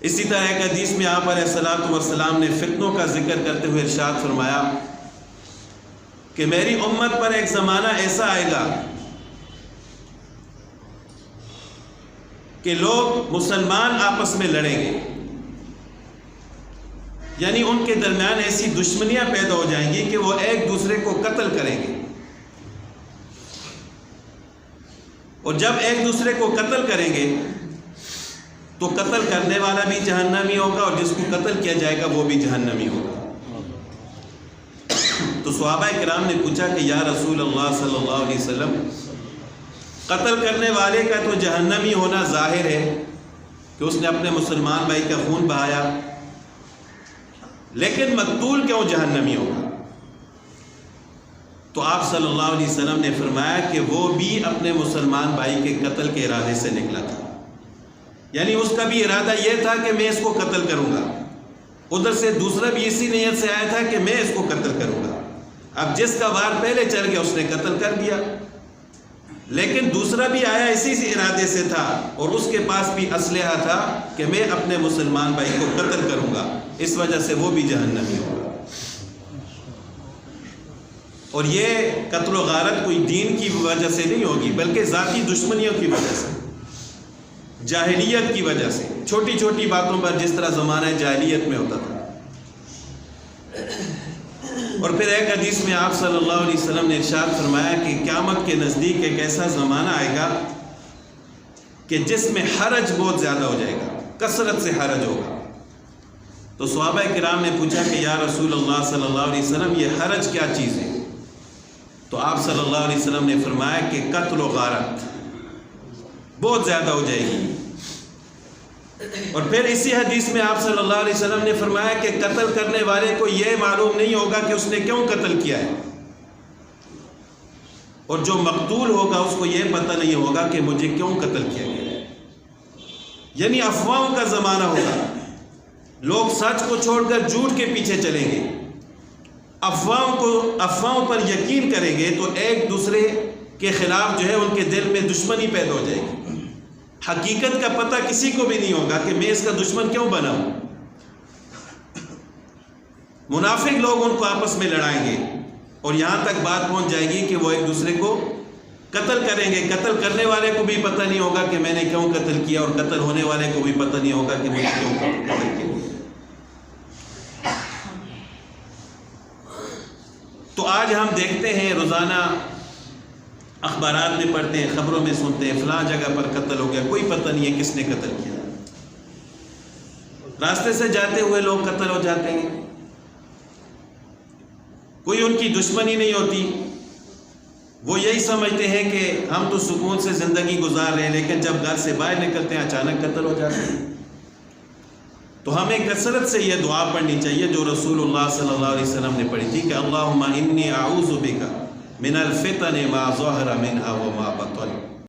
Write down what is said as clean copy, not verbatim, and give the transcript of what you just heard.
اسی طرح ایک حدیث میں آپ علیہ الصلوۃ والسلام نے فتنوں کا ذکر کرتے ہوئے ارشاد فرمایا کہ میری امت پر ایک زمانہ ایسا آئے گا کہ لوگ مسلمان آپس میں لڑیں گے، یعنی ان کے درمیان ایسی دشمنیاں پیدا ہو جائیں گی کہ وہ ایک دوسرے کو قتل کریں گے، اور جب ایک دوسرے کو قتل کریں گے تو قتل کرنے والا بھی جہنمی ہوگا اور جس کو قتل کیا جائے گا وہ بھی جہنمی ہوگا۔ تو صحابہ کرام نے پوچھا کہ یا رسول اللہ صلی اللہ علیہ وسلم، قتل کرنے والے کا تو جہنمی ہونا ظاہر ہے کہ اس نے اپنے مسلمان بھائی کا خون بہایا، لیکن مقتول کیوں جہنمی ہوگا؟ تو آپ صلی اللہ علیہ وسلم نے فرمایا کہ وہ بھی اپنے مسلمان بھائی کے قتل کے ارادے سے نکلا تھا، یعنی اس کا بھی ارادہ یہ تھا کہ میں اس کو قتل کروں گا، ادھر سے دوسرا بھی اسی نیت سے آیا تھا کہ میں اس کو قتل کروں گا۔ اب جس کا وار پہلے چل گیا اس نے قتل کر دیا، لیکن دوسرا بھی آیا اسی سے ارادے سے تھا اور اس کے پاس بھی اسلحہ تھا کہ میں اپنے مسلمان بھائی کو قتل کروں گا، اس وجہ سے وہ بھی جہنمی ہوگا۔ اور یہ قتل و غارت کوئی دین کی وجہ سے نہیں ہوگی، بلکہ ذاتی دشمنیوں کی وجہ سے، جاہلیت کی وجہ سے، چھوٹی چھوٹی باتوں پر جس طرح زمانہ جاہلیت میں ہوتا تھا۔ اور پھر ایک حدیث میں آپ صلی اللہ علیہ وسلم نے ارشاد فرمایا کہ قیامت کے نزدیک ایک ایسا زمانہ آئے گا کہ جس میں حرج بہت زیادہ ہو جائے گا، کثرت سے حرج ہوگا۔ تو صحابہ کرام نے پوچھا کہ یا رسول اللہ صلی اللہ علیہ وسلم، یہ حرج کیا چیز ہے؟ تو آپ صلی اللہ علیہ وسلم نے فرمایا کہ قتل و غارت بہت زیادہ ہو جائے گی۔ اور پھر اسی حدیث میں آپ صلی اللہ علیہ وسلم نے فرمایا کہ قتل کرنے والے کو یہ معلوم نہیں ہوگا کہ اس نے کیوں قتل کیا ہے، اور جو مقتول ہوگا اس کو یہ پتہ نہیں ہوگا کہ مجھے کیوں قتل کیا گیا ہے۔ یعنی افواہوں کا زمانہ ہوگا، لوگ سچ کو چھوڑ کر جھوٹ کے پیچھے چلیں گے، افواہوں پر یقین کریں گے تو ایک دوسرے کے خلاف جو ہے ان کے دل میں دشمنی پیدا ہو جائے گی۔ حقیقت کا پتہ کسی کو بھی نہیں ہوگا کہ میں اس کا دشمن کیوں بنا ہوں۔ منافق لوگ ان کو آپس میں لڑائیں گے اور یہاں تک بات پہنچ جائے گی کہ وہ ایک دوسرے کو قتل کریں گے۔ قتل کرنے والے کو بھی پتہ نہیں ہوگا کہ میں نے کیوں قتل کیا، اور قتل ہونے والے کو بھی پتہ نہیں ہوگا کہ میں نے کیوں قتل کیا۔ تو آج ہم دیکھتے ہیں، روزانہ اخبارات میں پڑھتے ہیں، خبروں میں سنتے ہیں فلاں جگہ پر قتل ہو گیا، کوئی پتہ نہیں ہے کس نے قتل کیا۔ راستے سے جاتے ہوئے لوگ قتل ہو جاتے ہیں، کوئی ان کی دشمنی نہیں ہوتی، وہ یہی سمجھتے ہیں کہ ہم تو سکون سے زندگی گزار رہے ہیں، لیکن جب گھر سے باہر نکلتے ہیں اچانک قتل ہو جاتے ہیں۔ تو ہمیں کثرت سے یہ دعا پڑھنی چاہیے جو رسول اللہ صلی اللہ علیہ وسلم نے پڑھی تھی کہ اللہم انی اعوذ بک من الفتن ما ظہر منها وما بطن۔